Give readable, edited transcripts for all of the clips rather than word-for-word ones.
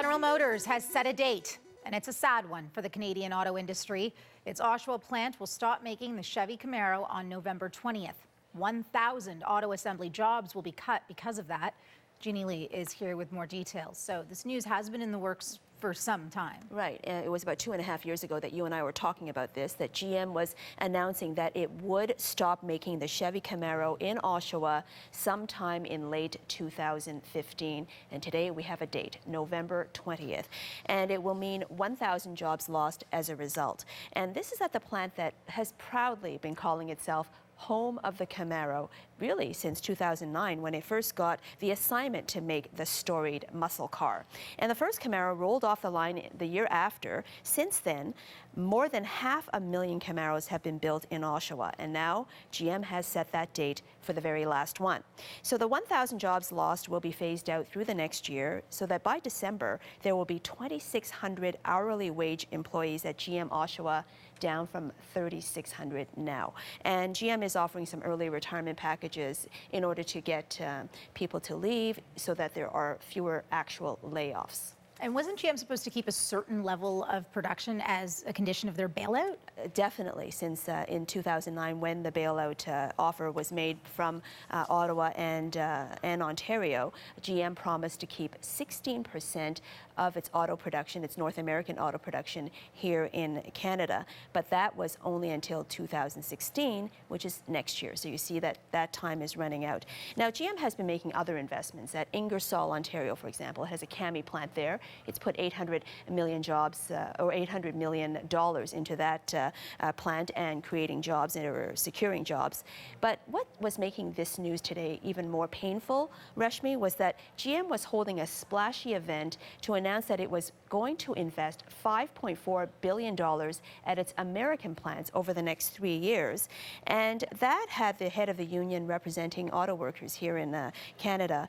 General Motors has set a date, and it's a sad one for the Canadian auto industry. Its Oshawa plant will stop making the Chevy Camaro on November 20th. 1,000 auto assembly jobs will be cut because of that. Jeannie Lee is here with more details. So this news has been in the works for some time. Right. It was about 2.5 years ago that you and I were talking about this, that GM was announcing that it would stop making the Chevy Camaro in Oshawa sometime in late 2015. And today we have a date, November 20th. And it will mean 1,000 jobs lost as a result. And this is at the plant that has proudly been calling itself home of the Camaro, really since 2009, when it first got the assignment to make the storied muscle car. And the first Camaro rolled off the line the year after. Since then, more than 500,000 Camaros have been built in Oshawa, and now GM has set that date for the very last one. So the 1,000 jobs lost will be phased out through the next year, so that by December, there will be 2,600 hourly wage employees at GM Oshawa, down from 3,600 now. And GM is offering some early retirement packages in order to get people to leave so that there are fewer actual layoffs. And wasn't GM supposed to keep a certain level of production as a condition of their bailout? Definitely, since in 2009, when the bailout offer was made from Ottawa and Ontario, GM promised to keep 16% of its auto production, its North American auto production, here in Canada. But that was only until 2016, which is next year. So you see that that time is running out. Now, GM has been making other investments. At Ingersoll, Ontario, for example, it has a CAMI plant there. It's put 800 million jobs or $800 million into that plant and creating jobs or securing jobs. But what was making this news today even more painful, Rashmi, was that GM was holding a splashy event to announce that it was going to invest $5.4 billion at its American plants over the next 3 years. And that had the head of the union representing auto workers here in Canada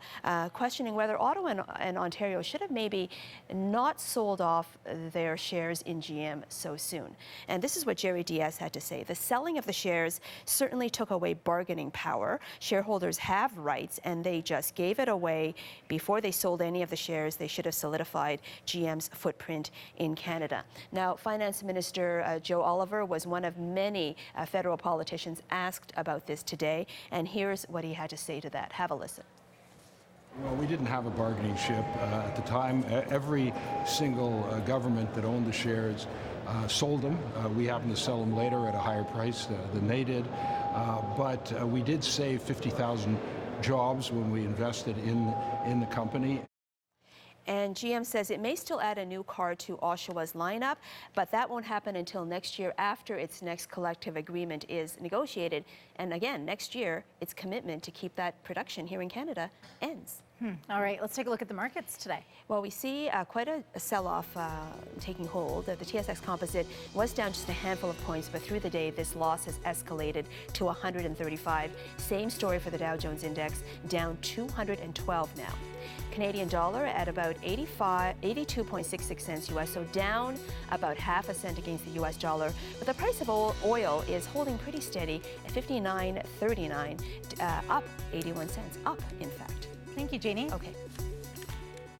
questioning whether Ottawa and Ontario should have maybe not sold off their shares in GM so soon. And this is what Jerry Diaz had to say. The selling of the shares certainly took away bargaining power. Shareholders have rights, and they just gave it away. Before they sold any of the shares, they should have solidified GM's footprint in Canada. Now, Finance Minister Joe Oliver was one of many federal politicians asked about this today, and here's what he had to say to that. Have a listen. Well, we didn't have a bargaining chip at the time. Every single government that owned the shares sold them. We happened to sell them later at a higher price than they did. But we did save 50,000 jobs when we invested in the company. And GM says it may still add a new car to Oshawa's lineup, but that won't happen until next year after its next collective agreement is negotiated. And again, next year, its commitment to keep that production here in Canada ends. All right, let's take a look at the markets today. Well, we see quite a sell-off taking hold. The TSX Composite was down just a handful of points, but through the day, this loss has escalated to 135. Same story for the Dow Jones Index, down 212 now. Canadian dollar at about 82.66 cents US, so down about half a cent against the US dollar. But the price of oil is holding pretty steady at $59.39, up 81 cents, up in fact. Thank you, Jeannie. Okay.